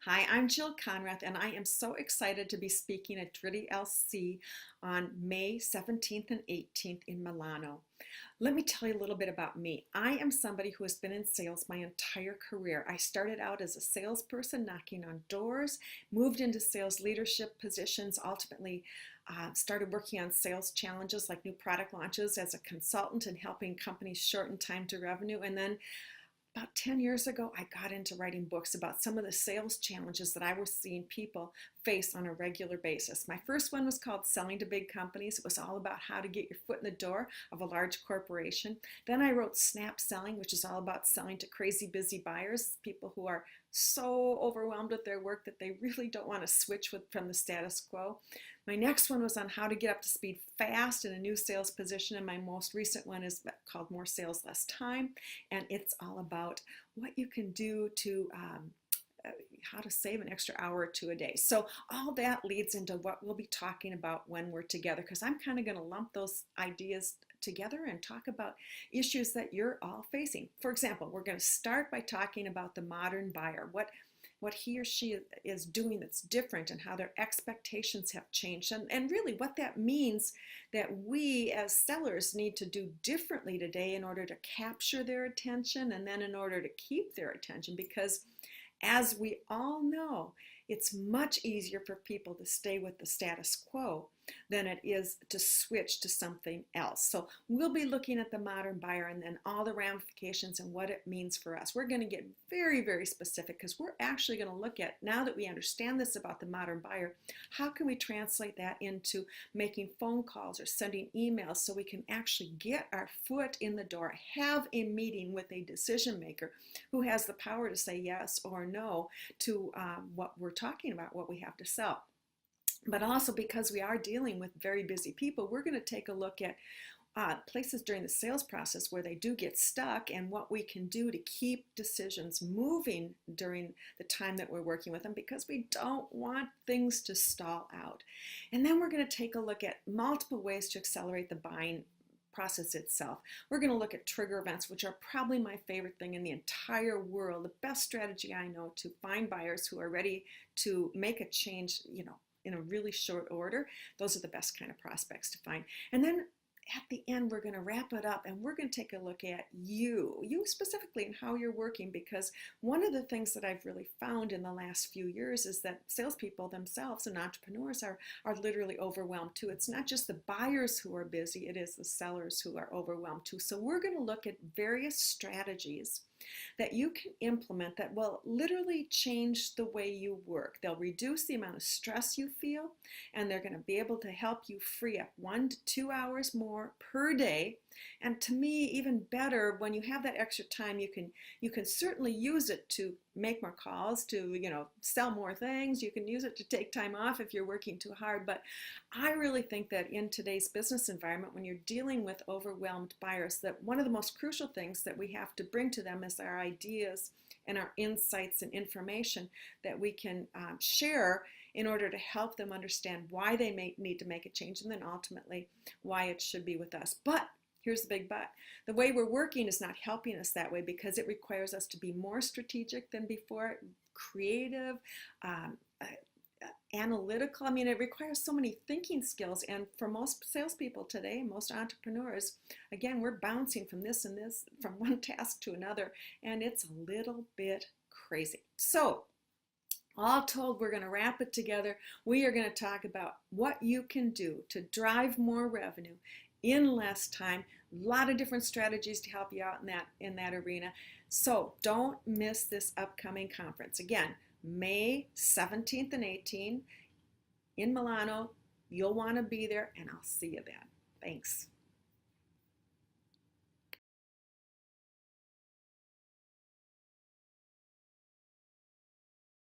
Hi, I'm Jill Konrath, and I am so excited to be speaking at Dritti LC on May 17th and 18th in Milano. Let me tell you a little bit about me. I am somebody who has been in sales my entire career. I started out as a salesperson knocking on doors, moved into sales leadership positions, ultimately started working on sales challenges like new product launches as a consultant and helping companies shorten time to revenue, and then about 10 years ago, I got into writing books about some of the sales challenges that I was seeing people face on a regular basis. My first one was called Selling to Big Companies. It was all about how to get your foot in the door of a large corporation. Then I wrote Snap Selling, which is all about selling to crazy busy buyers, people who are so overwhelmed with their work that they really don't want to switch from the status quo. My next one was on how to get up to speed fast in a new sales position, and my most recent one is called More Sales, Less Time, and it's all about what you can do to how to save an extra hour or two a day. So all that leads into what we'll be talking about when we're together, because I'm kind of going to lump those ideas together and talk about issues that you're all facing. For example, we're going to start by talking about the modern buyer, what he or she is doing that's different and how their expectations have changed, and really what that means that we as sellers need to do differently today in order to capture their attention and then in order to keep their attention, because as we all know, it's much easier for people to stay with the status quo than it is to switch to something else. So we'll be looking at the modern buyer and then all the ramifications and what it means for us. We're going to get very, very specific because we're actually going to look at, now that we understand this about the modern buyer, how can we translate that into making phone calls or sending emails so we can actually get our foot in the door, have a meeting with a decision maker who has the power to say yes or no to what we're talking about, what we have to sell. But also, because we are dealing with very busy people, we're going to take a look at places during the sales process where they do get stuck and what we can do to keep decisions moving during the time that we're working with them, because we don't want things to stall out. And then we're going to take a look at multiple ways to accelerate the buying process itself. We're going to look at trigger events, which are probably my favorite thing in the entire world. The best strategy I know to find buyers who are ready to make a change, in a really short order. Those are the best kind of prospects to find. And then at the end, we're going to wrap it up and we're going to take a look at you specifically and how you're working, because one of the things that I've really found in the last few years is that salespeople themselves and entrepreneurs are literally overwhelmed too. It's not just the buyers who are busy, it is the sellers who are overwhelmed too. So we're going to look at various strategies that you can implement that will literally change the way you work. They'll reduce the amount of stress you feel, and they're going to be able to help you free up 1 to 2 hours more per day. And to me, even better, when you have that extra time, you can certainly use it to make more calls, to sell more things. You can use it to take time off if you're working too hard. But I really think that in today's business environment, when you're dealing with overwhelmed buyers, that one of the most crucial things that we have to bring to them is our ideas and our insights and information that we can share in order to help them understand why they may need to make a change, and then ultimately why it should be with us. But here's the big but. The way we're working is not helping us that way, because it requires us to be more strategic than before, creative, analytical. I mean, it requires so many thinking skills. And for most salespeople today, most entrepreneurs, again, we're bouncing from this and this, from one task to another, and it's a little bit crazy. So all told, we're going to wrap it together. We are going to talk about what you can do to drive more revenue in less time. A lot of different strategies to help you out in that arena. So don't miss this upcoming conference. Again, May 17th and 18th in Milano. You'll want to be there, and I'll see you then. Thanks.